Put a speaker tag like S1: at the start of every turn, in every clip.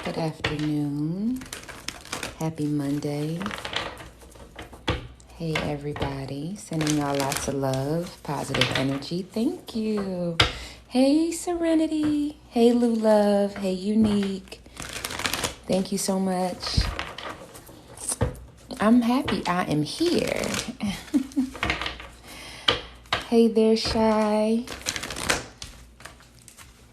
S1: Good afternoon. Happy Monday. Hey, everybody. Sending y'all lots of love, positive energy. Thank you. Hey, Serenity. Hey, Lou Love. Hey, Unique. Thank you so much. I'm happy I am here. Hey there, Shy.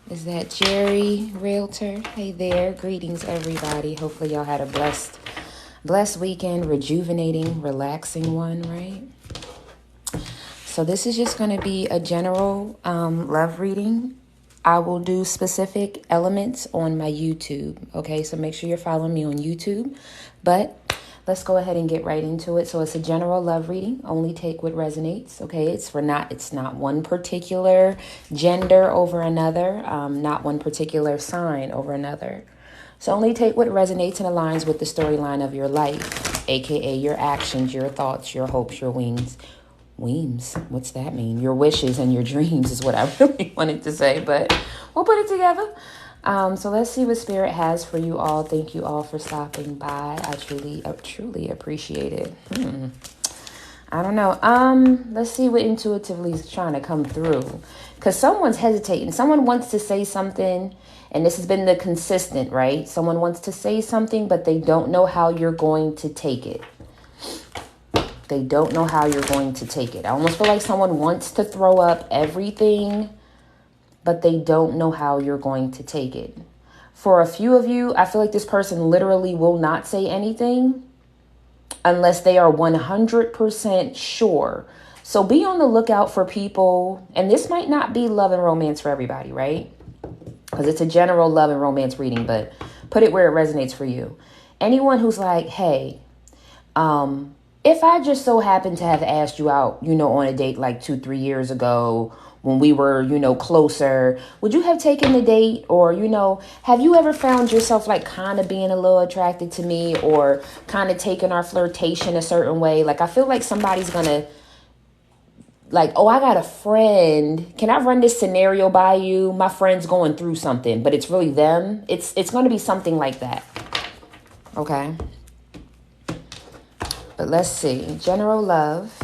S1: Is that Jerry, Realtor? Hey there. Greetings, everybody. Hopefully y'all had a blessed weekend, rejuvenating, relaxing one, right? So this is just going to be a general love reading. I will do specific elements on my YouTube, okay? So make sure you're following me on YouTube. But let's go ahead and get right into it. So it's a general love reading. Only take what resonates, okay? It's not one particular gender over another, not one particular sign over another. So only take what resonates and aligns with the storyline of your life, aka your actions, your thoughts, your hopes, your wings. Weems, what's that mean? Your wishes and your dreams is what I really wanted to say, but we'll put it together. So let's see what Spirit has for you all. Thank you all for stopping by. I truly appreciate it. I don't know. Let's see what intuitively is trying to come through. Because someone's hesitating. Someone wants to say something, and this has been the consistent, right? Someone wants to say something, but they don't know how you're going to take it. They don't know how you're going to take it. I almost feel like someone wants to throw up everything, but they don't know how you're going to take it. For a few of you, I feel like this person literally will not say anything unless they are 100% sure. So be on the lookout for people, and this might not be love and romance for everybody, right? Because it's a general love and romance reading, but put it where it resonates for you. Anyone who's like, hey, if I just so happen to have asked you out, on a date like 2-3 years ago when we were, closer, would you have taken the date? Or, have you ever found yourself like kind of being a little attracted to me or kind of taking our flirtation a certain way? Like, I feel like somebody's going to like, oh, I got a friend. Can I run this scenario by you? My friend's going through something, but it's really them. It's going to be something like that. Okay. But let's see. General love.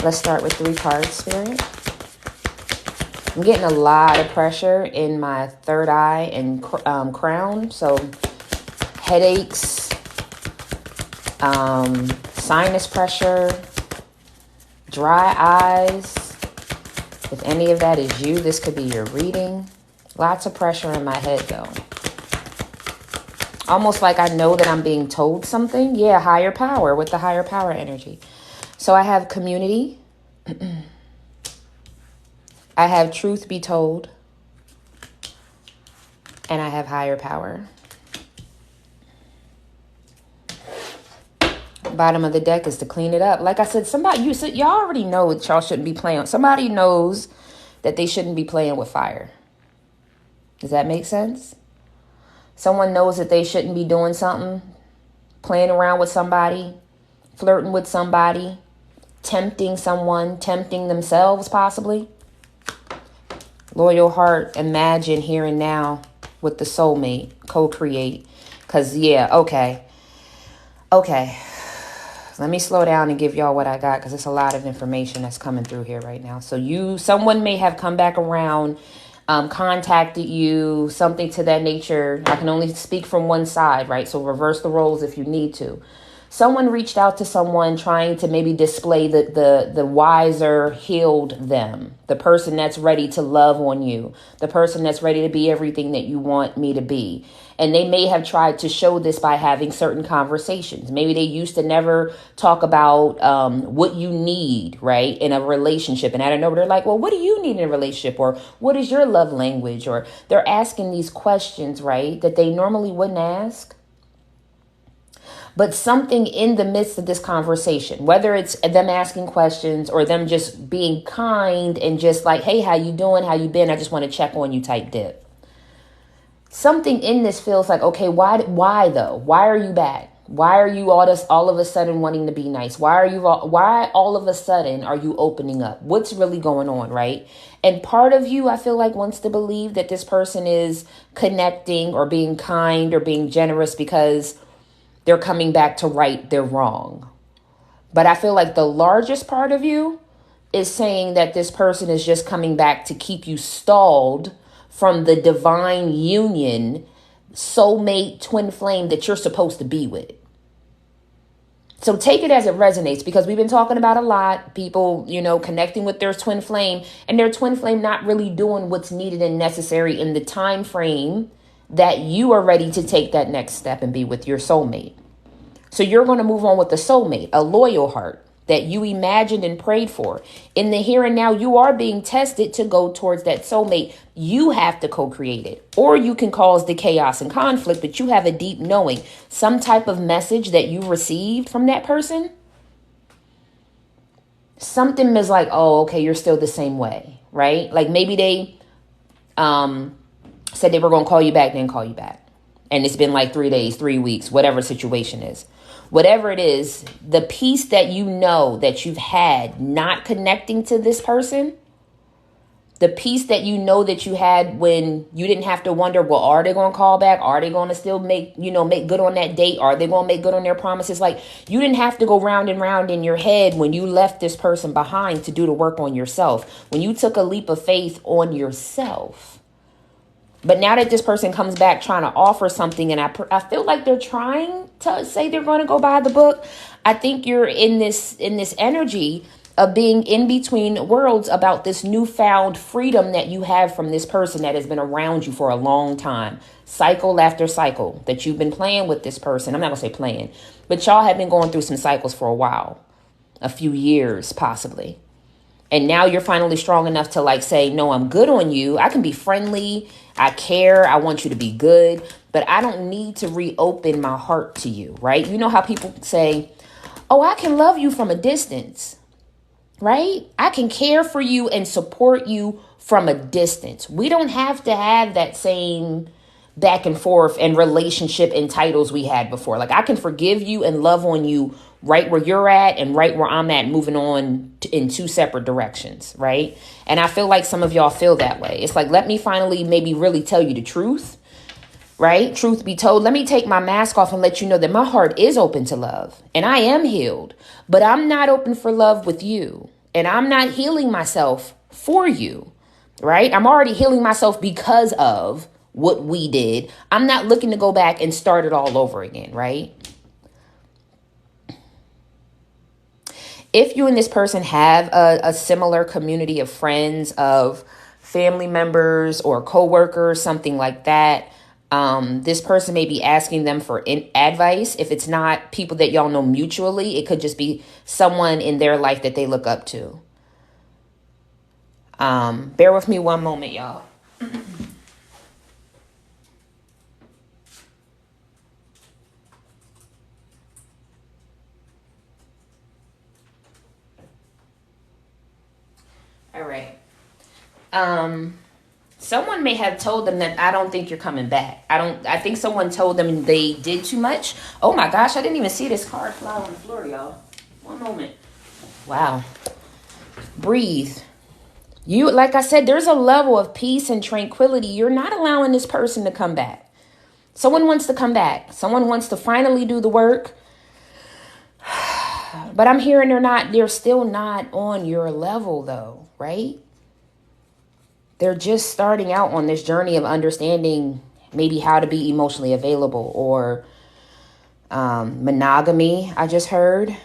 S1: Let's start with 3 cards, Spirit. I'm getting a lot of pressure in my third eye and crown. So headaches, sinus pressure, dry eyes. If any of that is you, this could be your reading. Lots of pressure in my head, though. Almost like I know that I'm being told something. Yeah, higher power with the higher power energy. So I have community. I have truth be told. And I have higher power. Bottom of the deck is to clean it up. Like I said, y'all already know that y'all shouldn't be playing. Somebody knows that they shouldn't be playing with fire. Does that make sense? Someone knows that they shouldn't be doing something, playing around with somebody, flirting with somebody, tempting someone, tempting themselves possibly. Loyal heart, imagine here and now with the soulmate, co-create. Because, yeah, okay. Let me slow down and give y'all what I got because it's a lot of information that's coming through here right now. So someone may have come back around, contacted you, something to that nature. I can only speak from one side, right? So reverse the roles if you need to. Someone reached out to someone trying to maybe display the wiser, healed them, the person that's ready to love on you, the person that's ready to be everything that you want me to be. And they may have tried to show this by having certain conversations. Maybe they used to never talk about what you need, right, in a relationship. And out of nowhere, they're like, well, what do you need in a relationship? Or what is your love language? Or they're asking these questions, right, that they normally wouldn't ask. But something in the midst of this conversation, whether it's them asking questions or them just being kind and just like, hey, how you doing? How you been? I just want to check on you type dip. Something in this feels like, okay, why though? Why are you back? Why are you all of a sudden wanting to be nice? Why all of a sudden are you opening up? What's really going on, right? And part of you, I feel like, wants to believe that this person is connecting or being kind or being generous because they're coming back to right their wrong. But I feel like the largest part of you is saying that this person is just coming back to keep you stalled from the divine union, soulmate, twin flame that you're supposed to be with. So take it as it resonates, because we've been talking about a lot, people, connecting with their twin flame, and their twin flame not really doing what's needed and necessary in the time frame that you are ready to take that next step and be with your soulmate. So you're going to move on with the soulmate, a loyal heart that you imagined and prayed for. In the here and now, you are being tested to go towards that soulmate. You have to co-create it, or you can cause the chaos and conflict, but you have a deep knowing, some type of message that you received from that person. Something is like, oh, okay, you're still the same way, right? Like maybe they said they were going to call you back, then call you back. And it's been like 3 days, 3 weeks, whatever situation is. Whatever it is, the peace that you know that you've had not connecting to this person, the peace that you know that you had when you didn't have to wonder, well, are they going to call back? Are they going to still make good on that date? Are they going to make good on their promises? Like, you didn't have to go round and round in your head when you left this person behind to do the work on yourself, when you took a leap of faith on yourself. But now that this person comes back trying to offer something, and I feel like they're trying to say they're going to go buy the book. I think you're in this energy of being in between worlds about this newfound freedom that you have from this person that has been around you for a long time. Cycle after cycle that you've been playing with this person. I'm not going to say playing, but y'all have been going through some cycles for a while, a few years possibly. And now you're finally strong enough to like say, no, I'm good on you. I can be friendly. I care. I want you to be good, but I don't need to reopen my heart to you, right? You know how people say, oh, I can love you from a distance, right? I can care for you and support you from a distance. We don't have to have that same back and forth and relationship and titles we had before. Like, I can forgive you and love on you right where you're at and right where I'm at, moving on in two separate directions, right? And I feel like some of y'all feel that way. It's like, let me finally maybe really tell you the truth, right? Truth be told, let me take my mask off and let you know that my heart is open to love and I am healed, but I'm not open for love with you, and I'm not healing myself for you, right? I'm already healing myself because of what we did. I'm not looking to go back and start it all over again, right? If you and this person have a similar community of friends, of family members or coworkers, something like that, this person may be asking them for advice. If it's not people that y'all know mutually, it could just be someone in their life that they look up to. Bear with me one moment, y'all. All right. Someone may have told them that I don't think you're coming back. I think someone told them they did too much. Oh my gosh, I didn't even see this card fly on the floor, y'all. One moment. Wow. Breathe. You, like I said, there's a level of peace and tranquility. You're not allowing this person to come back. Someone wants to come back. Someone wants to finally do the work. But I'm hearing they're still not on your level though, right? They're just starting out on this journey of understanding maybe how to be emotionally available, or monogamy, I just heard.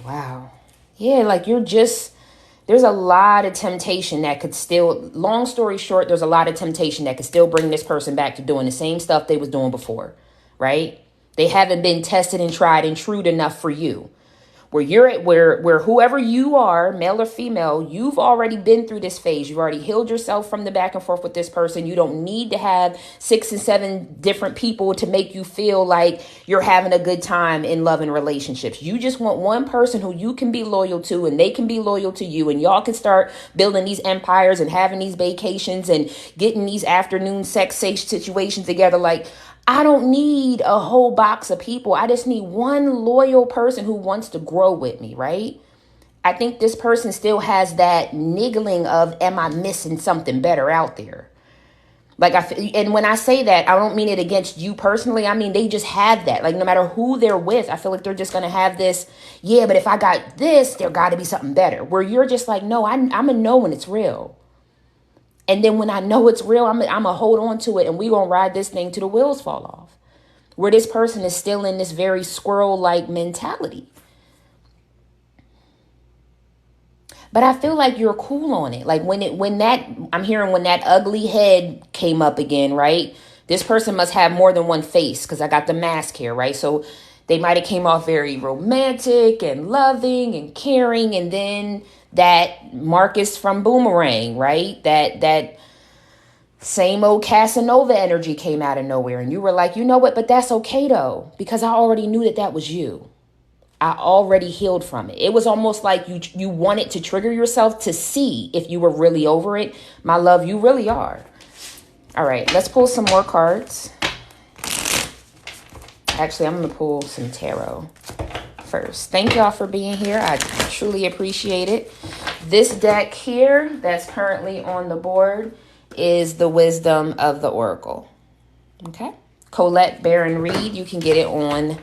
S1: Wow. Yeah, like there's a lot of temptation that could still, long story short, there's a lot of temptation that could still bring this person back to doing the same stuff they was doing before, right? They haven't been tested and tried and true enough for you. Where you're at, where whoever you are, male or female, you've already been through this phase. You've already healed yourself from the back and forth with this person. You don't need to have 6 and 7 different people to make you feel like you're having a good time in love and relationships. You just want one person who you can be loyal to, and they can be loyal to you, and y'all can start building these empires and having these vacations and getting these afternoon sex situations together. Like, I don't need a whole box of people. I just need one loyal person who wants to grow with me, right? I think this person still has that niggling of, am I missing something better out there? Like, and when I say that, I don't mean it against you personally. I mean, they just have that. Like, no matter who they're with, I feel like they're just going to have this, yeah, but if I got this, there got to be something better. Where you're just like, no, I'm going to know when it's real. And then when I know it's real, I'm going to hold on to it, and we're going to ride this thing till the wheels fall off. Where this person is still in this very squirrel-like mentality. But I feel like you're cool on it. Like when that ugly head came up again, right? This person must have more than one face because I got the mask here, right? So they might have came off very romantic and loving and caring. And then that Marcus from Boomerang, right? That same old Casanova energy came out of nowhere. And you were like, you know what? But that's okay though, because I already knew that was you. I already healed from it. It was almost like you wanted to trigger yourself to see if you were really over it. My love, you really are. All right, let's pull some more cards. Actually, I'm going to pull some tarot first. Thank y'all for being here. I truly appreciate it. This deck here that's currently on the board is the Wisdom of the Oracle. Okay. Colette Baron Reed. You can get it on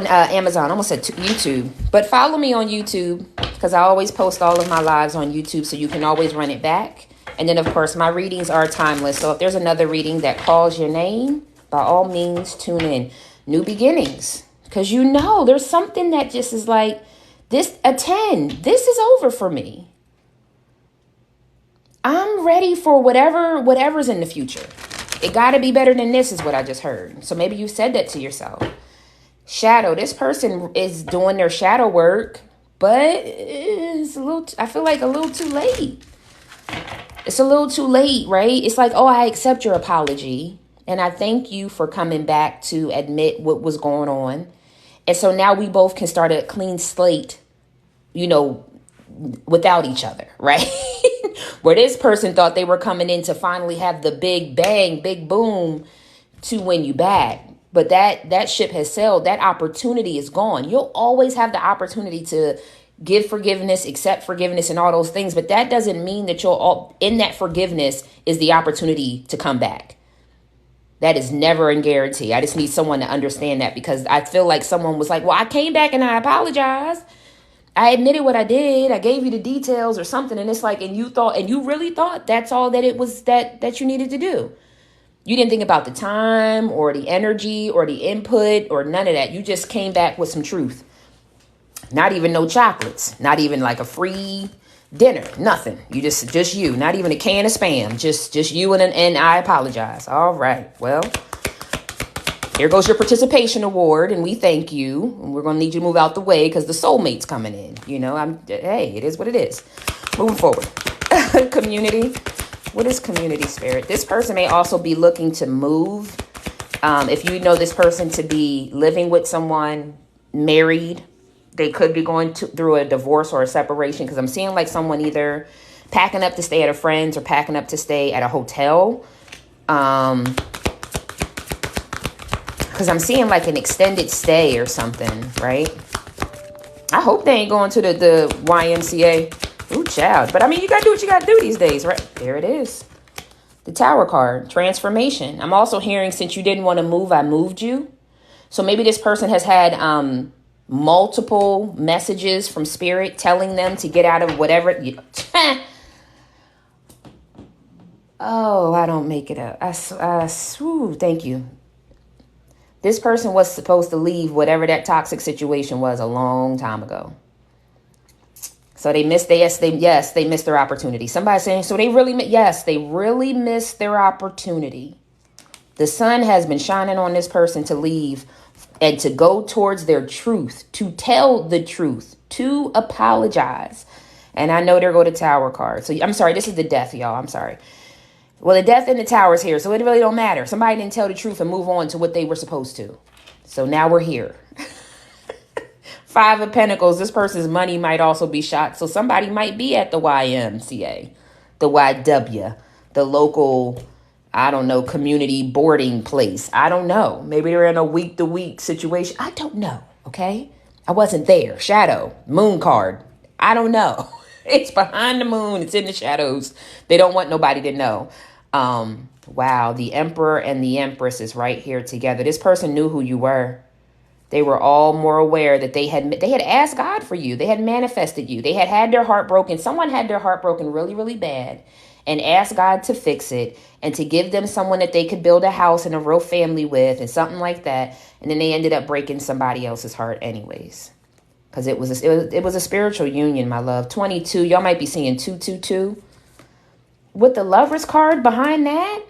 S1: Amazon. I almost said YouTube. But follow me on YouTube because I always post all of my lives on YouTube, so you can always run it back. And then, of course, my readings are timeless. So if there's another reading that calls your name, by all means, tune in. New beginnings. Because there's something that just is like, this, a 10. This is over for me. I'm ready for whatever's in the future. It got to be better than this is what I just heard. So maybe you said that to yourself. Shadow. This person is doing their shadow work, but I feel like a little too late. It's a little too late, right? It's like, oh, I accept your apology. And I thank you for coming back to admit what was going on. And so now we both can start a clean slate, without each other, right? Where this person thought they were coming in to finally have the big bang, big boom to win you back. But that ship has sailed. That opportunity is gone. You'll always have the opportunity to give forgiveness, accept forgiveness, and all those things. But that doesn't mean that in that forgiveness is the opportunity to come back. That is never a guarantee. I just need someone to understand that, because I feel like someone was like, well, I came back and I apologized. I admitted what I did. I gave you the details or something. And it's like, and you really thought that's all that it was that you needed to do. You didn't think about the time or the energy or the input or none of that. You just came back with some truth. Not even no chocolates. Not even like a free dinner. Nothing. You just you. Not even a can of Spam. Just you and I apologize. All right. Well, here goes your participation award, and we thank you. And we're going to need you to move out the way because the soulmate's coming in. Hey, it is what it is. Moving forward. Community. What is community spirit? This person may also be looking to move. If you know this person to be living with someone, married, they could be going through a divorce or a separation, because I'm seeing like someone either packing up to stay at a friend's or packing up to stay at a hotel. Because I'm seeing like an extended stay or something, right? I hope they ain't going to the YMCA. Ooh, child. But I mean, you got to do what you got to do these days, right? There it is. The Tower card, transformation. I'm also hearing, since you didn't want to move, I moved you. So maybe this person has had multiple messages from spirit telling them to get out of whatever. Oh, I don't make it up. Thank you. This person was supposed to leave whatever that toxic situation was a long time ago. So they missed they missed their opportunity. Somebody saying, so they really missed their opportunity. The sun has been shining on this person to leave and to go towards their truth, to tell the truth, to apologize. And I know there go the Tower card. So I'm sorry, this is the Death, y'all. I'm sorry. Well, the Death and the Tower is here, so it really don't matter. Somebody didn't tell the truth and move on to what they were supposed to. So now we're here. 5 of Pentacles, this person's money might also be shot. So somebody might be at the YMCA, the YW, the local I don't know, community boarding place. I don't know. Maybe they're in a week-to-week situation. I don't know, okay? I wasn't there. Shadow, moon card. I don't know. It's behind the moon. It's in the shadows. They don't want nobody to know. Wow, the Emperor and the Empress is right here together. This person knew who you were. They were all more aware that they had asked God for you. They had manifested you. They had their heart broken. Someone had their heart broken really, really bad and asked God to fix it and to give them someone that they could build a house and a real family with and something like that. And then they ended up breaking somebody else's heart anyways. Because it was a spiritual union, my love. 22, y'all might be seeing 222. With the Lover's card behind that,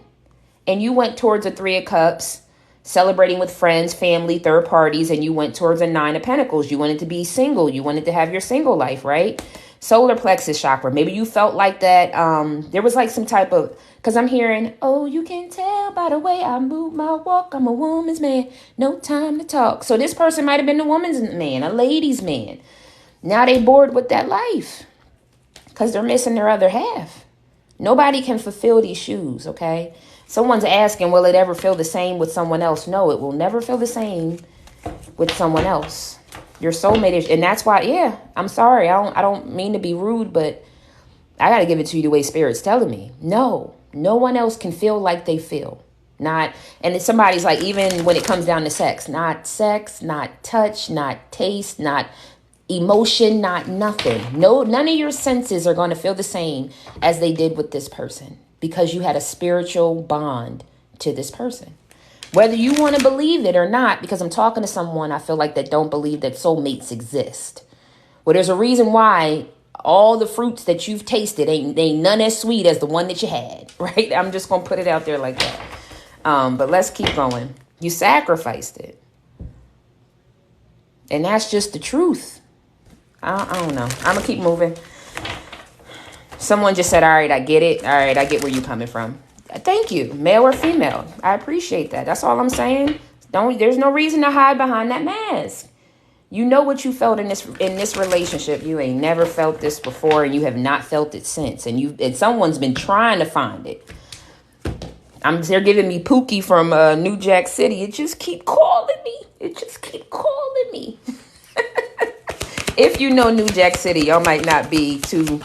S1: and you went towards a 3 of Cups, celebrating with friends, family, third parties, and you went towards a 9 of Pentacles. You wanted to be single. You wanted to have your single life, right? Solar plexus chakra. Maybe you felt like that. There was like some type of, because I'm hearing, oh, you can tell by the way I move my walk. I'm a woman's man. No time to talk. So this person might have been a woman's man, a lady's man. Now they bored with that life because they're missing their other half. Nobody can fulfill these shoes, okay? Someone's asking, will it ever feel the same with someone else? No, it will never feel the same with someone else. Your soulmate is, and that's why, yeah, I'm sorry. I don't mean to be rude, but I got to give it to you the way Spirit's telling me. No one else can feel like they feel. Not, and then somebody's like, even when it comes down to sex, not touch, not taste, not emotion, not nothing. No, none of your senses are going to feel the same as they did with this person because you had a spiritual bond to this person. Whether you want to believe it or not, because I'm talking to someone I feel like that don't believe that soulmates exist. Well, there's a reason why all the fruits that you've tasted ain't none as sweet as the one that you had, right? I'm just going to put it out there like that. But let's keep going. You sacrificed it. And that's just the truth. I don't know. I'm going to keep moving. Someone just said, all right, I get it. All right, I get where you're coming from. Thank you, male or female. I appreciate that. That's all I'm saying. There's no reason to hide behind that mask. You know what you felt in this relationship. You ain't never felt this before, and you have not felt it since. And someone's been trying to find it. They're giving me Pookie from New Jack City. It just keep calling me. If you know New Jack City, y'all might not be too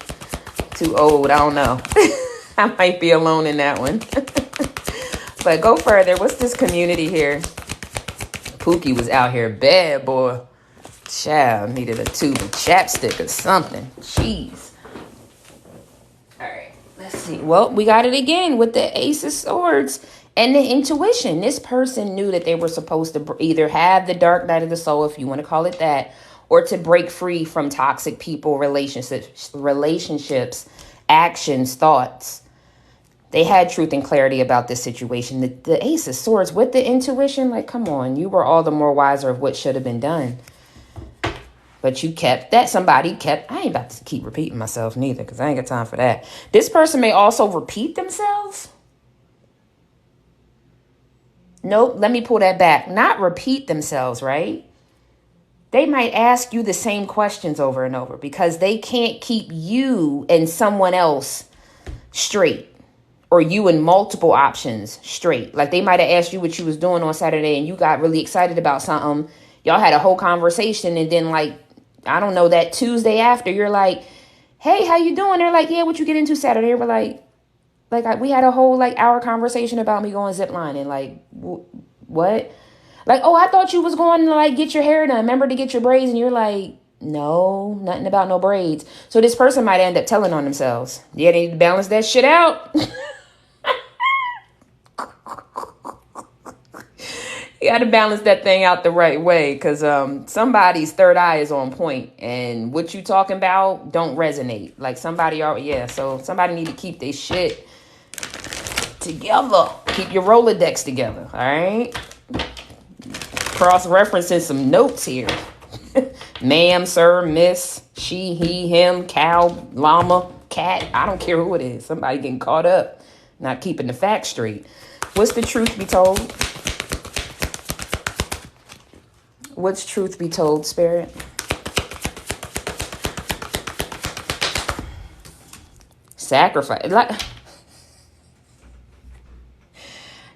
S1: old. I don't know. I might be alone in that one. But go further. What's this community here? Pookie was out here bad, boy. Child needed a tube of chapstick or something. Jeez. All right. Let's see. Well, we got it again with the Ace of Swords and the intuition. This person knew that they were supposed to either have the dark night of the soul, if you want to call it that, or to break free from toxic people, relationships, actions, thoughts. They had truth and clarity about this situation. The Ace of Swords with the intuition, like, come on, you were all the more wiser of what should have been done. But you kept that. Somebody kept, I ain't about to keep repeating myself neither because I ain't got time for that. This person may also repeat themselves. Nope, let me pull that back. Not repeat themselves, right? They might ask you the same questions over and over because they can't keep you and someone else straight. Or you and multiple options straight. Like they might have asked you what you was doing on Saturday and you got really excited about something. Y'all had a whole conversation and then like, I don't know, that Tuesday after you're like, hey, how you doing? They're like, yeah, what you get into Saturday? We're like we had a whole like hour conversation about me going ziplining. Like, what? Like, oh, I thought you was going to like get your hair done. Remember to get your braids? And you're like, no, nothing about no braids. So this person might end up telling on themselves. Yeah, they need to balance that shit out. You got to balance that thing out the right way because somebody's third eye is on point and what you talking about don't resonate. Like somebody so somebody need to keep their shit together. Keep your Rolodex together, all right? Cross-referencing some notes here. Ma'am, sir, miss, she, he, him, cow, llama, cat. I don't care who it is. Somebody getting caught up, not keeping the facts straight. What's the truth be told? What's truth be told, Spirit? Sacrifice. Like,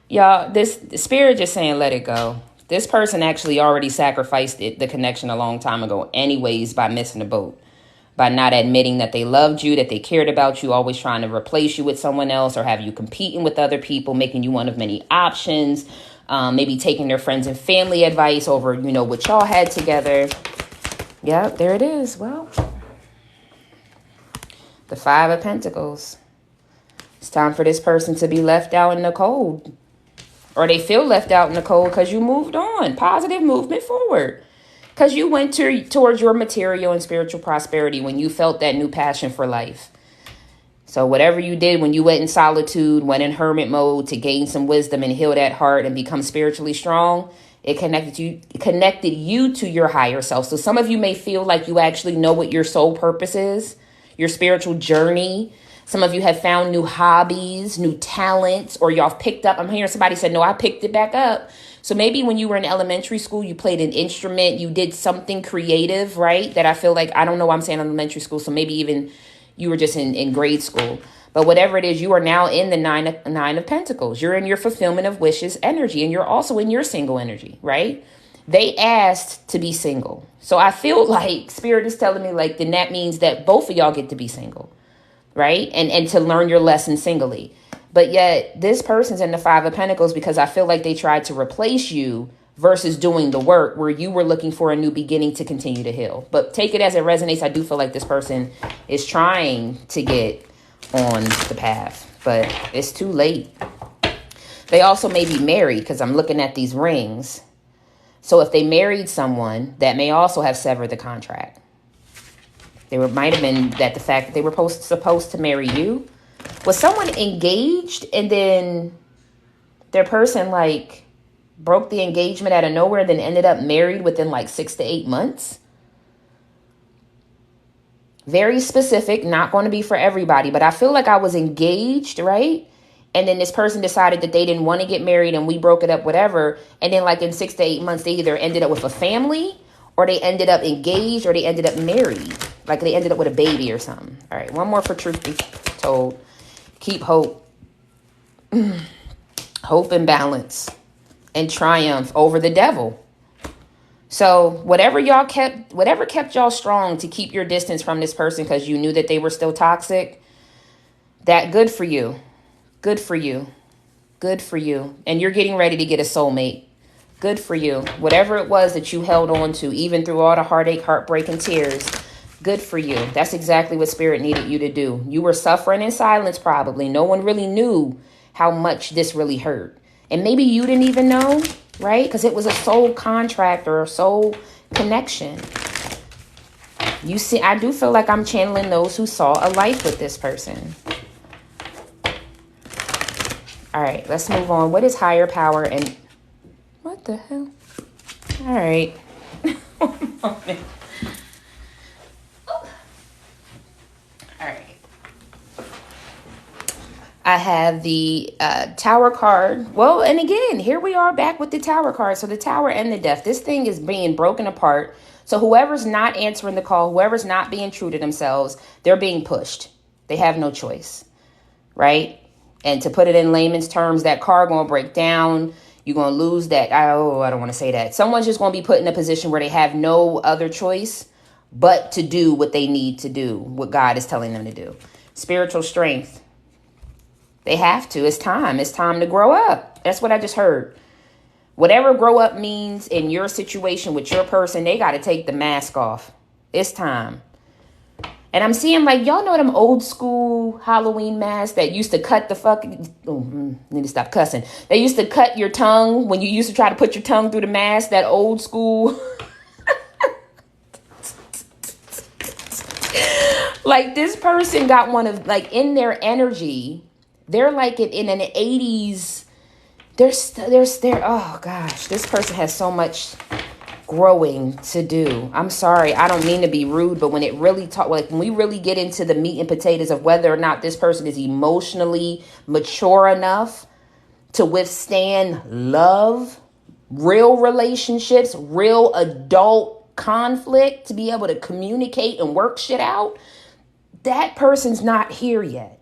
S1: Y'all, this spirit just saying, let it go. This person actually already sacrificed the connection a long time ago anyways by missing the boat, by not admitting that they loved you, that they cared about you, always trying to replace you with someone else or have you competing with other people, making you one of many options, maybe taking their friends and family advice over, what y'all had together. Yep, there it is. Well, the Five of Pentacles. It's time for this person to be left out in the cold. Or they feel left out in the cold because you moved on. Positive movement forward. Because you went towards your material and spiritual prosperity when you felt that new passion for life. So whatever you did when you went in solitude, went in hermit mode to gain some wisdom and heal that heart and become spiritually strong, it connected you to your higher self. So some of you may feel like you actually know what your soul purpose is, your spiritual journey. Some of you have found new hobbies, new talents, or y'all picked up. I'm hearing somebody say, no, I picked it back up. So maybe when you were in elementary school, you played an instrument, you did something creative, right? That I feel like, I don't know why I'm saying elementary school. So maybe even you were just in grade school. But whatever it is, you are now in the nine of Pentacles. You're in your fulfillment of wishes energy, and you're also in your single energy, right? They asked to be single. So I feel like Spirit is telling me like, then that means that both of y'all get to be single. Right? And to learn your lesson singly. But yet this person's in the Five of Pentacles because I feel like they tried to replace you versus doing the work where you were looking for a new beginning to continue to heal. But take it as it resonates. I do feel like this person is trying to get on the path, but it's too late. They also may be married because I'm looking at these rings. So if they married someone, that may also have severed the contract. Might have been that the fact that they were supposed to marry you. Was someone engaged and then their person like broke the engagement out of nowhere and then ended up married within like 6 to 8 months? Very specific, not going to be for everybody, but I feel like I was engaged, right? And then this person decided that they didn't want to get married and we broke it up, whatever. And then like in 6 to 8 months, they either ended up with a family or they ended up engaged or they ended up married. Like they ended up with a baby or something. All right, one more for truth be told. Keep hope. Hope and balance and triumph over the devil. So whatever kept y'all strong to keep your distance from this person because you knew that they were still toxic, that good for you. Good for you. Good for you. And you're getting ready to get a soulmate. Good for you. Whatever it was that you held on to, even through all the heartache, heartbreak, and tears, good for you. That's exactly what Spirit needed you to do. You were suffering in silence probably. No one really knew how much this really hurt. And maybe you didn't even know, right? Because it was a soul contract or a soul connection. You see, I do feel like I'm channeling those who saw a life with this person. All right, let's move on. What is higher power and... What the hell? All right. All right. I have the Tower card. Well, and again, here we are back with the Tower card. So the Tower and the Death. This thing is being broken apart. So whoever's not answering the call, whoever's not being true to themselves, they're being pushed. They have no choice, right? And to put it in layman's terms, that car going to break down. You're going to lose that. I don't want to say that. Someone's just going to be put in a position where they have no other choice but to do what they need to do, what God is telling them to do. Spiritual strength. They have to. It's time. It's time to grow up. That's what I just heard. Whatever grow up means in your situation with your person, they got to take the mask off. It's time. And I'm seeing like, y'all know them old school Halloween masks that used to cut the fucking... need to stop cussing. They used to cut your tongue when you used to try to put your tongue through the mask. That old school... Like this person got one of like in their energy. They're like in an 80s. They're oh gosh, this person has so much growing to do. I'm sorry, I don't mean to be rude, but when it really when we really get into the meat and potatoes of whether or not this person is emotionally mature enough to withstand love, real relationships, real adult conflict, to be able to communicate and work shit out, that person's not here yet.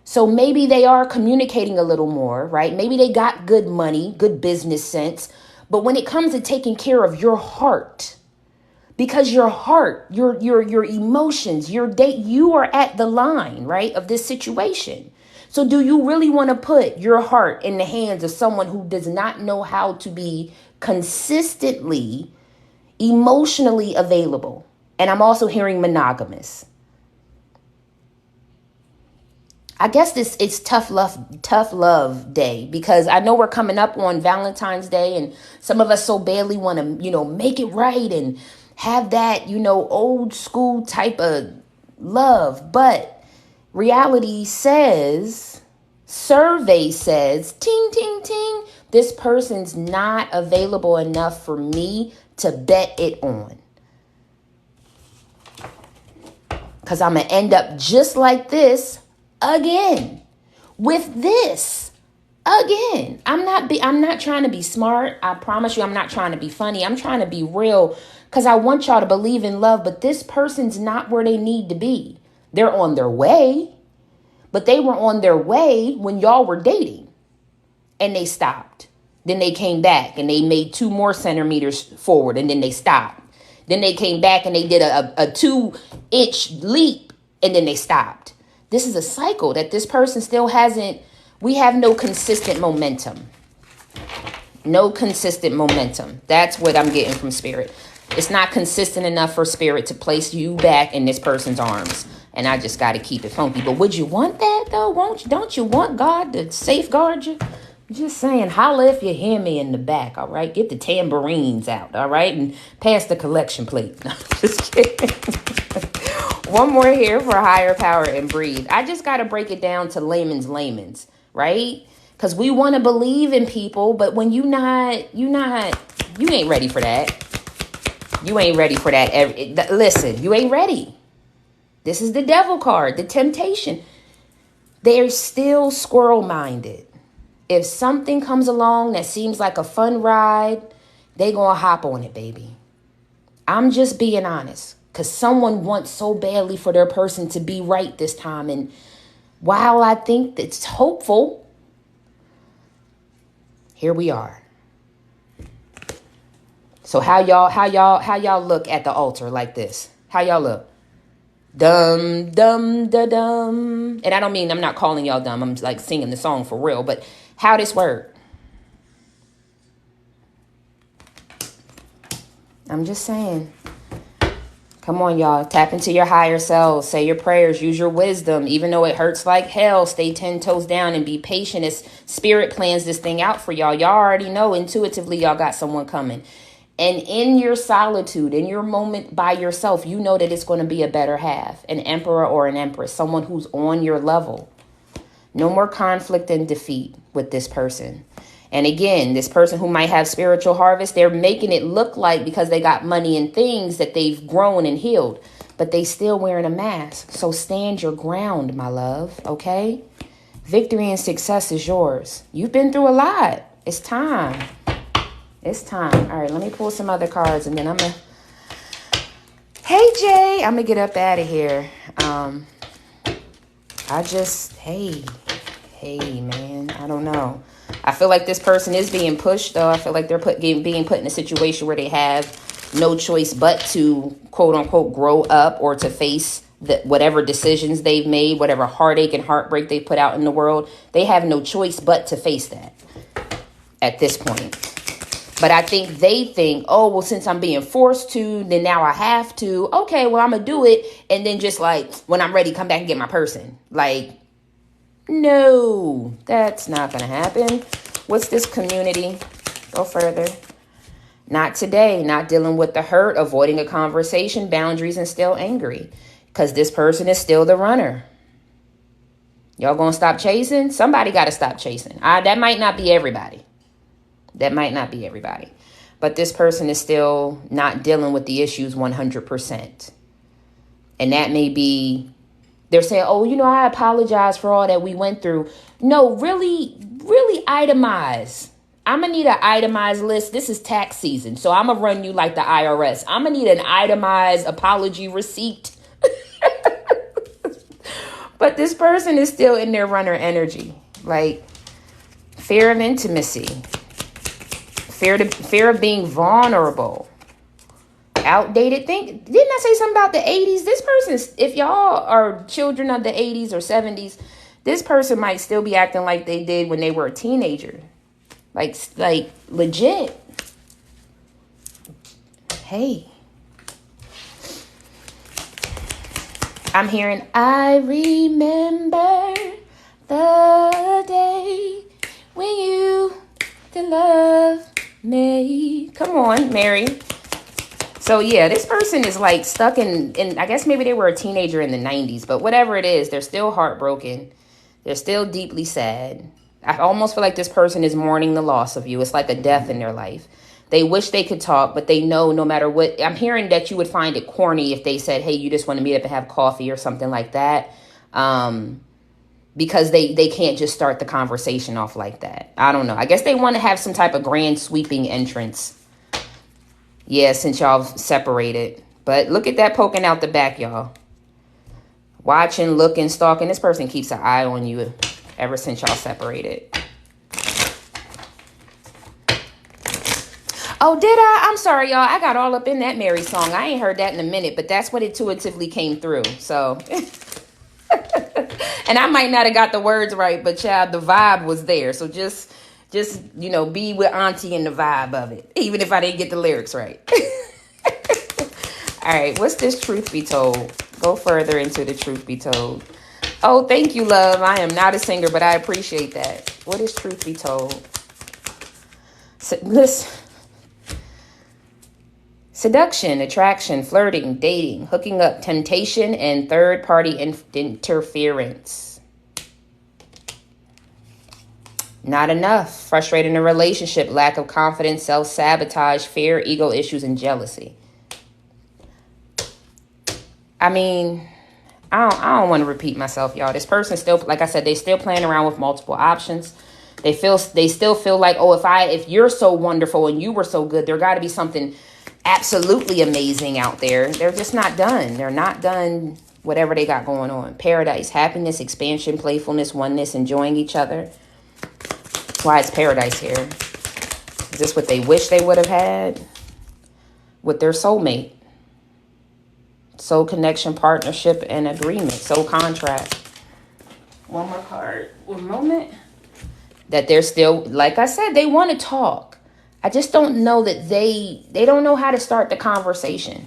S1: So maybe they are communicating a little more, right? Maybe they got good money, good business sense. But when it comes to taking care of your heart, because your heart, your emotions, your date, you are at the line, right, of this situation. So do you really want to put your heart in the hands of someone who does not know how to be consistently emotionally available? And I'm also hearing monogamous. I guess it's tough love day, because I know we're coming up on Valentine's Day, and some of us so badly want to, make it right and have that, old school type of love. But reality says, survey says, ting, ting, ting, this person's not available enough for me to bet it on. Because I'm going to end up just like this again with this again. I'm not trying to be smart. I promise you, I'm not trying to be funny. I'm trying to be real, because I want y'all to believe in love. But this person's not where they need to be. They're on their way, but they were on their way when y'all were dating, and they stopped. Then they came back and they made 2 more centimeters forward, and then they stopped. Then they came back and they did a 2-inch leap, and then they stopped. This is a cycle that this person still hasn't. We have no consistent momentum. No consistent momentum. That's what I'm getting from Spirit. It's not consistent enough for Spirit to place you back in this person's arms. And I just got to keep it funky. But would you want that, though? Don't you want God to safeguard you? Just saying, holla if you hear me in the back, all right? Get the tambourines out, all right? And pass the collection plate. No, just kidding. One more here for higher power and breathe. I just got to break it down to layman's, right? Because we want to believe in people, but when you ain't ready for that. You ain't ready for that. Listen, you ain't ready. This is the devil card, the temptation. They're still squirrel-minded. If something comes along that seems like a fun ride, they gonna hop on it, baby. I'm just being honest, because someone wants so badly for their person to be right this time. And while I think it's hopeful, here we are. So how y'all look at the altar like this? How y'all look? Dum, dum, da, dum. And I don't mean, I'm not calling y'all dumb. I'm like singing the song for real. But how this work? I'm just saying. Come on, y'all. Tap into your higher selves. Say your prayers. Use your wisdom. Even though it hurts like hell, stay 10 toes down and be patient as Spirit plans this thing out for y'all. Y'all already know intuitively y'all got someone coming. And in your solitude, in your moment by yourself, you know that it's going to be a better half, an emperor or an empress, someone who's on your level. No more conflict and defeat with this person. And again, this person who might have spiritual harvest, they're making it look like because they got money and things that they've grown and healed, but they still wearing a mask. So stand your ground, my love, okay? Victory and success is yours. You've been through a lot. It's time. It's time. All right, let me pull some other cards and then hey, Jay, I'm going to get up out of here. Hey, man, I don't know. I feel like this person is being pushed, though. I feel like they're being put in a situation where they have no choice but to, quote unquote, grow up or to face whatever decisions they've made, whatever heartache and heartbreak they put out in the world. They have no choice but to face that at this point. But I think they think, oh, well, since I'm being forced to, then now I have to. Okay, well, I'm going to do it. And then just like when I'm ready, come back and get my person. Like, no, that's not going to happen. What's this community? Go further. Not today. Not dealing with the hurt, avoiding a conversation, boundaries, and still angry. Because this person is still the runner. Y'all going to stop chasing? Somebody got to stop chasing. That might not be everybody. That might not be everybody. But this person is still not dealing with the issues 100%. And that may be, they're saying, oh, I apologize for all that we went through. No, really itemize. I'm going to need an itemized list. This is tax season. So I'm going to run you like the IRS. I'm going to need an itemized apology receipt. But this person is still in their runner energy. Like fear of intimacy, fear of being vulnerable, outdated think. Didn't I say something about the 80s? This person, if y'all are children of the 80s or 70s, this person might still be acting like they did when they were a teenager. Like legit. Hey. I'm hearing, I remember the day when you to love me. Come on, Mary. So yeah, this person is like stuck in I guess maybe they were a teenager in the 90s, but whatever it is, they're still heartbroken. They're still deeply sad. I almost feel like this person is mourning the loss of you. It's like a death in their life. They wish they could talk, but they know no matter what. I'm hearing that you would find it corny if they said, hey, you just want to meet up and have coffee or something like that. Because they can't just start the conversation off like that. I don't know. I guess they want to have some type of grand sweeping entrance. Yeah, since y'all separated. But look at that poking out the back, y'all. Watching, looking, stalking. This person keeps an eye on you ever since y'all separated. Oh, did I? I'm sorry, y'all. I got all up in that Mary song. I ain't heard that in a minute, but that's what intuitively came through. So, and I might not have got the words right, but child, the vibe was there. So just, you know, be with Auntie in the vibe of it, even if I didn't get the lyrics right. All right. What's this truth be told? Go further into the truth be told. Oh, thank you, love. I am not a singer, but I appreciate that. What is truth be told? Listen. Seduction, attraction, flirting, dating, hooking up, temptation, and third-party interference. Not enough. Frustrating a relationship, lack of confidence, self-sabotage, fear, ego issues, and jealousy. I mean, I don't want to repeat myself, y'all. This person still, like I said, they still playing around with multiple options. They still feel like, oh, if you're so wonderful and you were so good, there got to be something absolutely amazing out there. They're just not done. They're not done whatever they got going on. Paradise, happiness, expansion, playfulness, oneness, enjoying each other. That's why it's paradise here. Is this what they wish they would have had with their soulmate? Soul connection, partnership, and agreement. Soul contract. One more card. One moment. That they're still, like I said, they want to talk. I just don't know that they don't know how to start the conversation.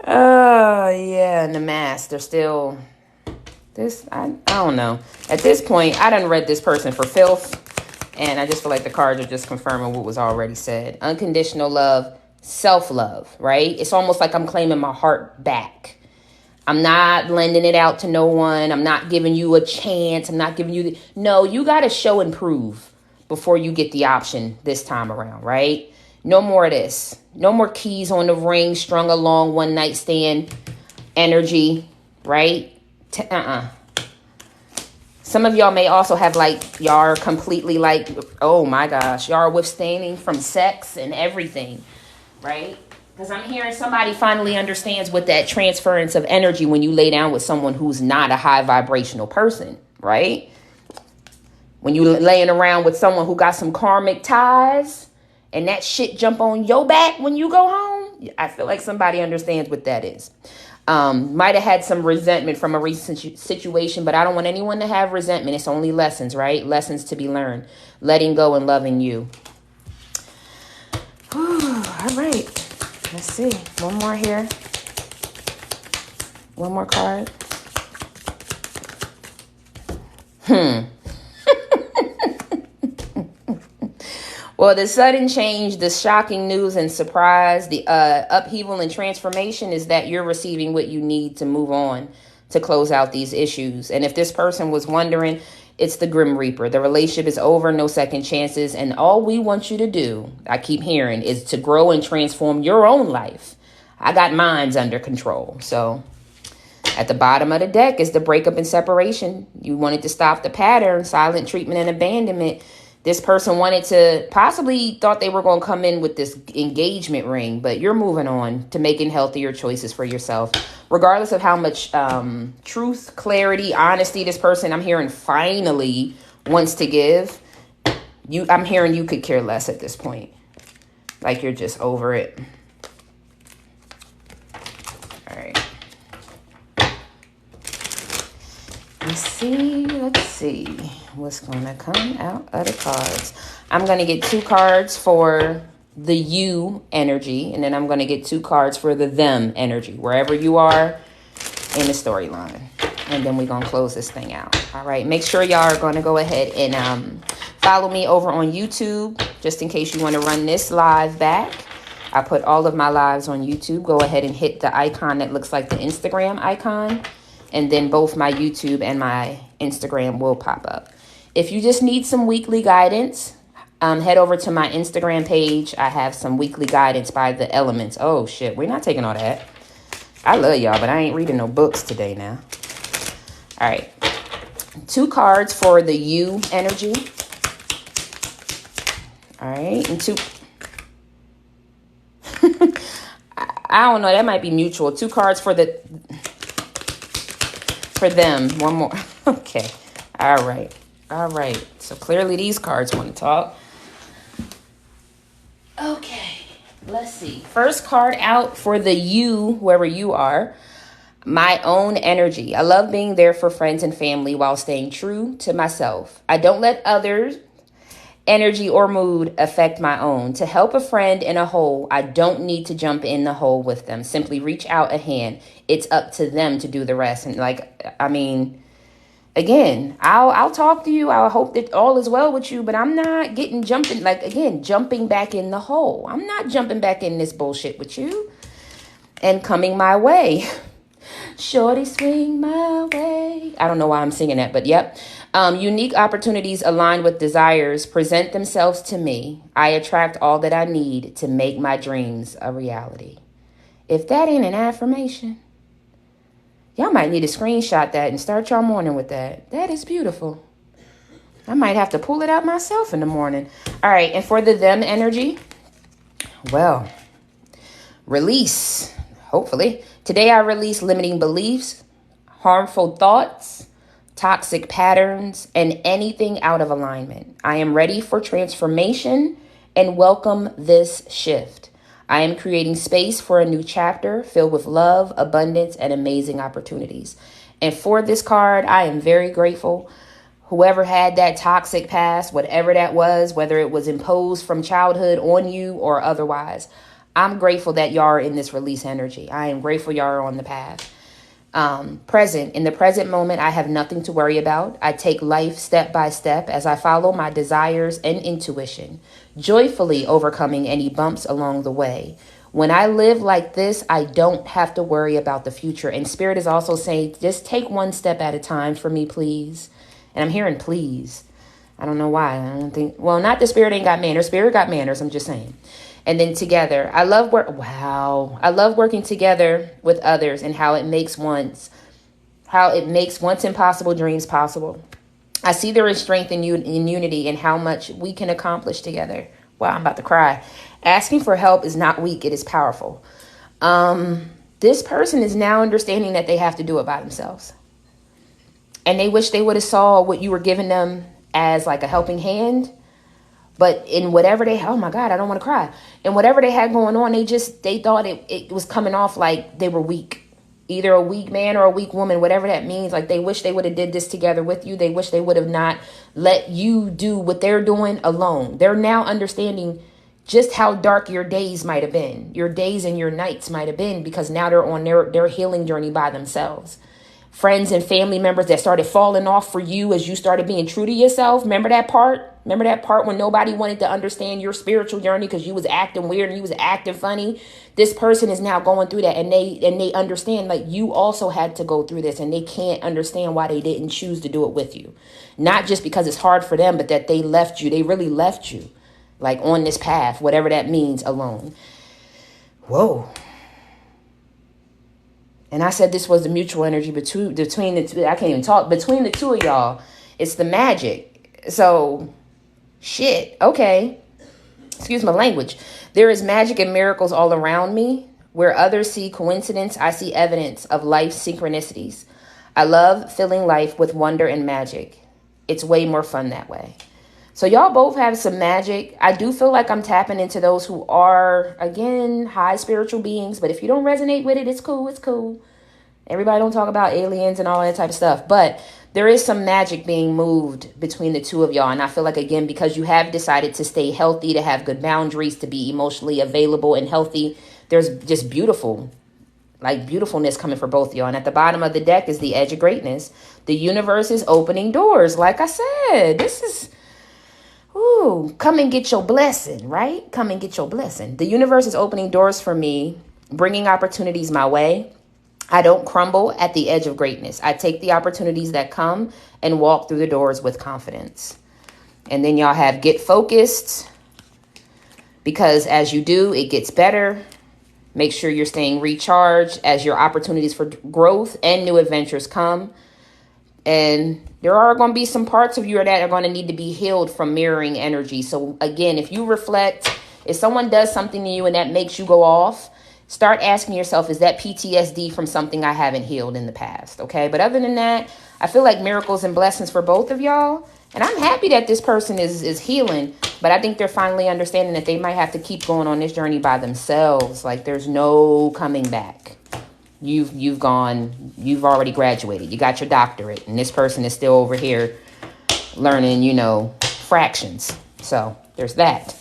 S1: Oh, yeah, and the mask. They're still, I don't know. At this point, I done read this person for filth, and I just feel like the cards are just confirming what was already said. Unconditional love, self-love, right? It's almost like I'm claiming my heart back. I'm not lending it out to no one. I'm not giving you a chance. I'm not giving you no, you got to show and prove before you get the option this time around, right? No more of this. No more keys on the ring, strung along, one night stand energy, right? Some of y'all may also have like, y'all are completely like, oh my gosh, y'all are withstanding from sex and everything, right? Because I'm hearing somebody finally understands what that transference of energy when you lay down with someone who's not a high vibrational person, right? When you laying around with someone who got some karmic ties and that shit jump on your back when you go home, I feel like somebody understands what that is. Might have had some resentment from a recent situation, but I don't want anyone to have resentment. It's only lessons, right? Lessons to be learned. Letting go and loving you. All right. Let's see. One more here. One more card. Well, the sudden change, the shocking news and surprise, the upheaval and transformation is that you're receiving what you need to move on to close out these issues. And if this person was wondering, it's the Grim Reaper. The relationship is over, no second chances. And all we want you to do, I keep hearing, is to grow and transform your own life. I got mine's under control. So at the bottom of the deck is the breakup and separation. You wanted to stop the pattern, silent treatment and abandonment. This person wanted to, possibly thought they were going to come in with this engagement ring, but you're moving on to making healthier choices for yourself. Regardless of how much truth, clarity, honesty this person, I'm hearing, finally wants to give, I'm hearing you could care less at this point. Like you're just over it. All right. Let's see what's going to come out of the cards. I'm going to get 2 cards for the you energy, and then I'm going to get 2 cards for the them energy, wherever you are in the storyline. And then we're going to close this thing out. All right. Make sure y'all are going to go ahead and follow me over on YouTube, just in case you want to run this live back. I put all of my lives on YouTube. Go ahead and hit the icon that looks like the Instagram icon. And then both my YouTube and my Instagram will pop up. If you just need some weekly guidance, head over to my Instagram page. I have some weekly guidance by the elements. Oh, shit. We're not taking all that. I love y'all, but I ain't reading no books today now. All right. 2 cards for the you energy. All right. And 2. I don't know. That might be mutual. 2 cards for them. One more. Okay. All right. So clearly these cards want to talk. Okay. Let's see. First card out for the you, whoever you are. My own energy. I love being there for friends and family while staying true to myself. I don't let others' energy or mood affect my own. To help a friend in a hole, I don't need to jump in the hole with them. Simply reach out a hand. It's up to them to do the rest. And again, I'll talk to you. I hope that all is well with you, but I'm not jumping back in the hole. I'm not jumping back in this bullshit with you and coming my way. Shorty, swing my way. I don't know why I'm singing that, but yep. Unique opportunities aligned with desires present themselves to me. I attract all that I need to make my dreams a reality. If that ain't an affirmation, y'all might need to screenshot that and start your morning with that. That is beautiful. I might have to pull it out myself in the morning. All right, and for the them energy, well, release, hopefully. Today I release limiting beliefs, harmful thoughts, toxic patterns, and anything out of alignment. I am ready for transformation and welcome this shift. I am creating space for a new chapter filled with love, abundance, and amazing opportunities. And for this card, I am very grateful. Whoever had that toxic past, whatever that was, whether it was imposed from childhood on you or otherwise, I'm grateful that y'all are in this release energy. I am grateful y'all are on the path. In the present moment, I have nothing to worry about. I take life step by step as I follow my desires and intuition, joyfully overcoming any bumps along the way. When I live like this, I don't have to worry about the future. And Spirit is also saying, just take one step at a time for me, please. And I'm hearing please. I don't know why. I don't think, well, not that Spirit ain't got manners. Spirit got manners. I'm just saying. And then together, I love working together with others and how it makes once impossible dreams possible. I see there is strength in unity and how much we can accomplish together. Wow, I'm about to cry. Asking for help is not weak, it is powerful. This person is now understanding that they have to do it by themselves. And they wish they would have saw what you were giving them as like a helping hand. But in whatever oh my God, I don't want to cry. In whatever they had going on, they thought it was coming off like they were weak. Either a weak man or a weak woman, whatever that means. Like they wish they would have did this together with you. They wish they would have not let you do what they're doing alone. They're now understanding just how dark your days might have been. Your days and your nights might have been because now they're on their healing journey by themselves. Friends and family members that started falling off for you as you started being true to yourself. Remember that part? Remember that part when nobody wanted to understand your spiritual journey because you was acting weird and you was acting funny? This person is now going through that and they understand like you also had to go through this and they can't understand why they didn't choose to do it with you. Not just because it's hard for them, but that they left you. They really left you like on this path, whatever that means, alone. Whoa. And I said this was the mutual energy between the two. I can't even talk. Between the two of y'all, it's the magic. So Shit. Okay. Excuse my language. There is magic and miracles all around me. Where others see coincidence, I see evidence of life's synchronicities. I love filling life with wonder and magic. It's way more fun that way. So y'all both have some magic. I do feel like I'm tapping into those who are, again, high spiritual beings. But if you don't resonate with it, it's cool. It's cool. Everybody don't talk about aliens and all that type of stuff. But there is some magic being moved between the two of y'all. And I feel like, again, because you have decided to stay healthy, to have good boundaries, to be emotionally available and healthy, there's just beautifulness coming for both of y'all. And at the bottom of the deck is the edge of greatness. The universe is opening doors. Like I said, this is, ooh, come and get your blessing, right? Come and get your blessing. The universe is opening doors for me, bringing opportunities my way. I don't crumble at the edge of greatness. I take the opportunities that come and walk through the doors with confidence. And then y'all have get focused, because as you do, it gets better. Make sure you're staying recharged as your opportunities for growth and new adventures come. And there are going to be some parts of you that are going to need to be healed from mirroring energy. So again, if you reflect, if someone does something to you and that makes you go off, start asking yourself, is that PTSD from something I haven't healed in the past? Okay. But other than that, I feel like miracles and blessings for both of y'all. And I'm happy that this person is healing, but I think they're finally understanding that they might have to keep going on this journey by themselves. Like there's no coming back. You've already graduated. You got your doctorate, and this person is still over here learning, fractions. So there's that.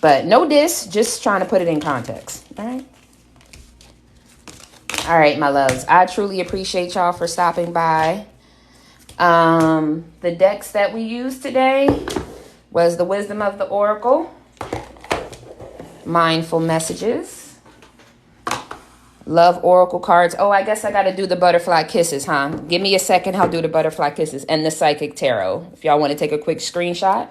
S1: But no diss, just trying to put it in context. All right. All right, my loves. I truly appreciate y'all for stopping by. The decks that we used today was the Wisdom of the Oracle, Mindful Messages, Love Oracle cards. Oh, I guess I got to do the Butterfly Kisses, huh? Give me a second. I'll do the Butterfly Kisses and the Psychic Tarot. If y'all want to take a quick screenshot.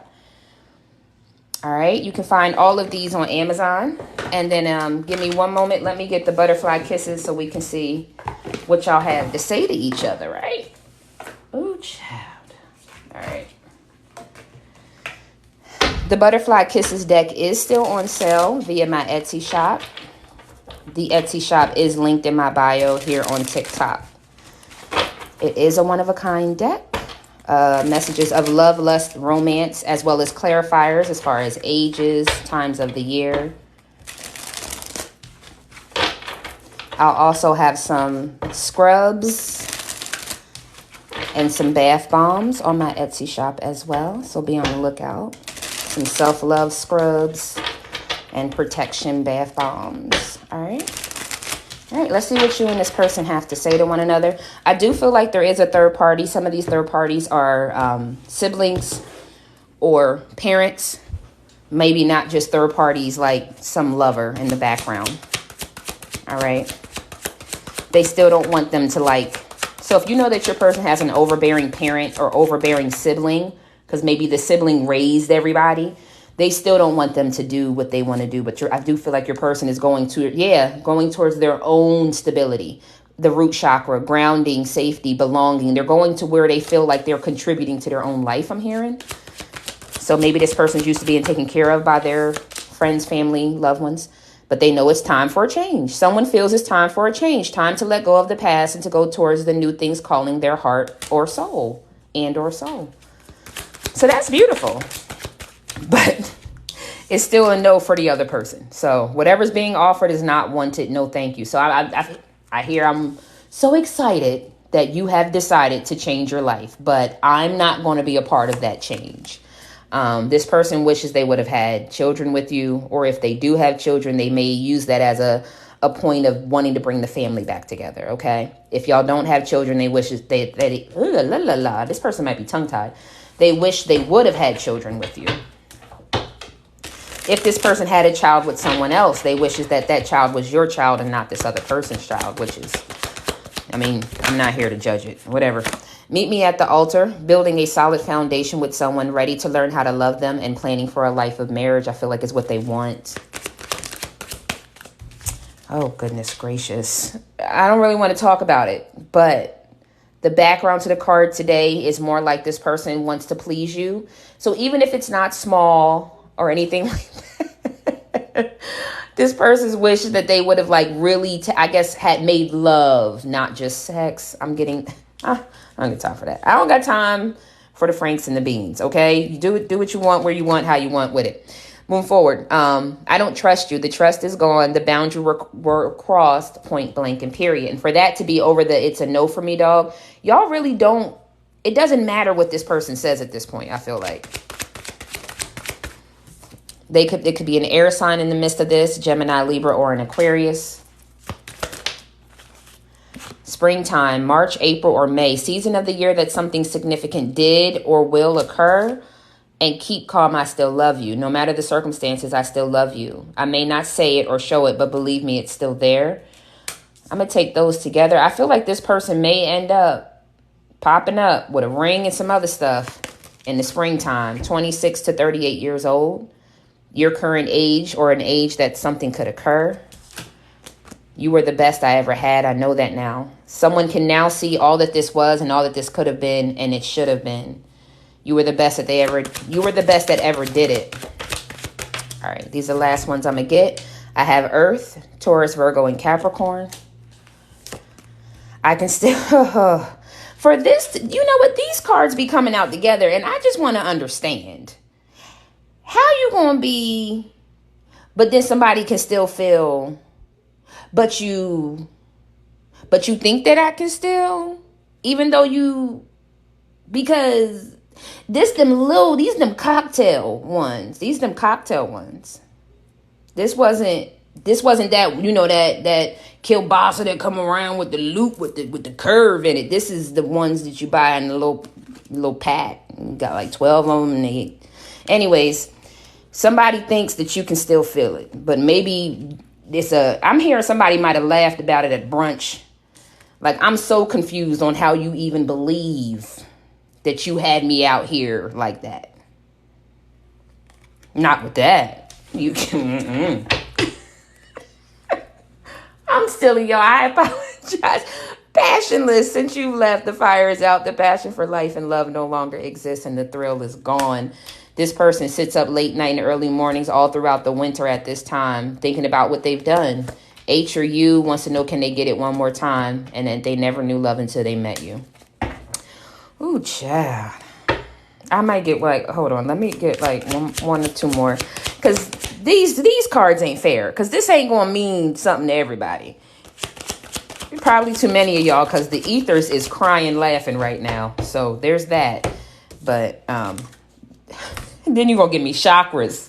S1: All right. You can find all of these on Amazon. And then give me one moment. Let me get the Butterfly Kisses so we can see what y'all have to say to each other, right? Ooh, child. All right. The Butterfly Kisses deck is still on sale via my Etsy shop. The Etsy shop is linked in my bio here on TikTok. It is a one-of-a-kind deck. Messages of love, lust, romance, as well as clarifiers as far as ages, times of the year. I'll also have some scrubs and some bath bombs on my Etsy shop as well. So be on the lookout. Some self-love scrubs and protection bath bombs. All right. All right, let's see what you and this person have to say to one another. I do feel like there is a third party. Some of these third parties are siblings or parents. Maybe not just third parties like some lover in the background. All right. They still don't want them to so if you know that your person has an overbearing parent or overbearing sibling, because maybe the sibling raised everybody, they still don't want them to do what they want to do. But I do feel like your person is going towards their own stability, the root chakra, grounding, safety, belonging. They're going to where they feel like they're contributing to their own life, I'm hearing. So maybe this person's used to being taken care of by their friends, family, loved ones, but they know it's time for a change. Someone feels it's time for a change, time to let go of the past and to go towards the new things calling their heart or soul or soul. So that's beautiful. But it's still a no for the other person. So whatever's being offered is not wanted. No, thank you. So I hear I'm so excited that you have decided to change your life, but I'm not going to be a part of that change. This person wishes they would have had children with you, or if they do have children, they may use that as a point of wanting to bring the family back together. Okay. If y'all don't have children, they wish this person might be tongue tied. They wish they would have had children with you. If this person had a child with someone else, they wishes that child was your child and not this other person's child, which is, I'm not here to judge it, whatever. Meet me at the altar, building a solid foundation with someone, ready to learn how to love them and planning for a life of marriage. I feel like is what they want. Oh, goodness gracious. I don't really want to talk about it, but The background to the card today is more like this person wants to please you. So even if it's not small or anything like that, this person's wish that they would have like really, I guess, had made love, not just sex. I don't got time for that. I don't got time for the Franks and the Beans. Okay. You do what you want, where you want, how you want with it. Moving forward. I don't trust you. The trust is gone. The boundary were crossed, point blank and period. And for that to be over it's a no for me, dog. Y'all really don't. It doesn't matter what this person says at this point. I feel like it could be an air sign in the midst of this, Gemini, Libra, or an Aquarius. Springtime, March, April, or May, season of the year that something significant did or will occur. And keep calm, I still love you. No matter the circumstances, I still love you. I may not say it or show it, but believe me, it's still there. I'm going to take those together. I feel like this person may end up popping up with a ring and some other stuff in the springtime. 26 to 38 years old. Your current age or an age that something could occur. You were the best I ever had. I know that now. Someone can now see all that this was and all that this could have been and it should have been. You were the best that ever did it. All right, these are the last ones I'm going to get. I have Earth, Taurus, Virgo, and Capricorn. I can still, for this, you know what? These cards be coming out together, and I just want to understand. How you going to be, but then somebody can still feel, but you think that I can still, even though because these them cocktail ones. This wasn't that, that kielbasa that come around with the loop with the curve in it. This is the ones that you buy in the little pack. You got like 12 of them. Anyways, somebody thinks that you can still feel it, but maybe I'm hearing somebody might have laughed about it at brunch. Like, I'm so confused on how you even believe that you had me out here like that. Not with that. You can. I'm silly, y'all. I apologize. Passionless. Since you left, the fire is out. The passion for life and love no longer exists, and the thrill is gone. This person sits up late night and early mornings all throughout the winter at this time, thinking about what they've done. H or U wants to know, can they get it one more time? And then they never knew love until they met you. Ooh, child. I might get hold on. Let me get one or two more. Because these cards ain't fair. Because this ain't going to mean something to everybody. Probably too many of y'all, because the ethers is crying, laughing right now. So there's that. But then you're going to give me chakras.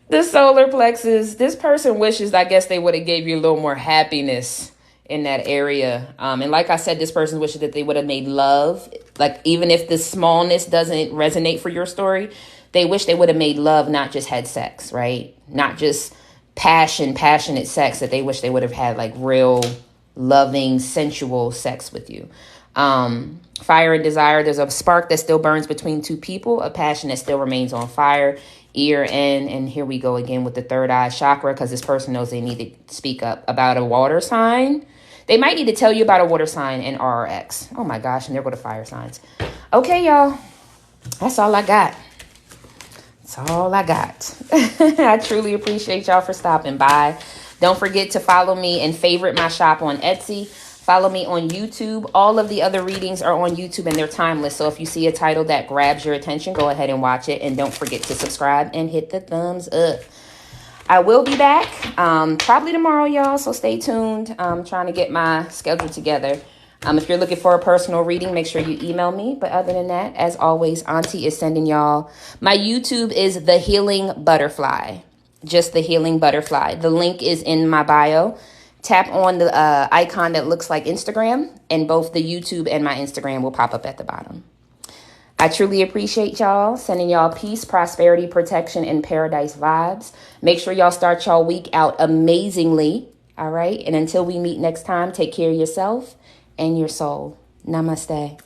S1: The solar plexus. This person wishes, I guess, they would have gave you a little more happiness in that area. And like I said, this person wishes that they would have made love. Like, even if the smallness doesn't resonate for your story, they wish they would have made love, not just had sex, right? Not just passionate sex, that they wish they would have had like real loving, sensual sex with you. Fire and desire. There's a spark that still burns between two people, a passion that still remains on fire. Ear in, and here we go again with the third eye chakra, because this person knows they need to speak up about a water sign. They might need to tell you about a water sign and RX. Oh my gosh, and there go the fire signs. Okay, y'all. That's all I got. That's all I got. I truly appreciate y'all for stopping by. Don't forget to follow me and favorite my shop on Etsy. Follow me on YouTube. All of the other readings are on YouTube and they're timeless. So if you see a title that grabs your attention, go ahead and watch it. And don't forget to subscribe and hit the thumbs up. I will be back probably tomorrow, y'all. So stay tuned. I'm trying to get my schedule together. If you're looking for a personal reading, make sure you email me. But other than that, as always, Auntie is sending y'all. My YouTube is The Healing Butterfly. Just The Healing Butterfly. The link is in my bio. Tap on the icon that looks like Instagram, and both the YouTube and my Instagram will pop up at the bottom. I truly appreciate y'all. Sending y'all peace, prosperity, protection, and paradise vibes. Make sure y'all start y'all week out amazingly. All right. And until we meet next time, take care of yourself and your soul. Namaste.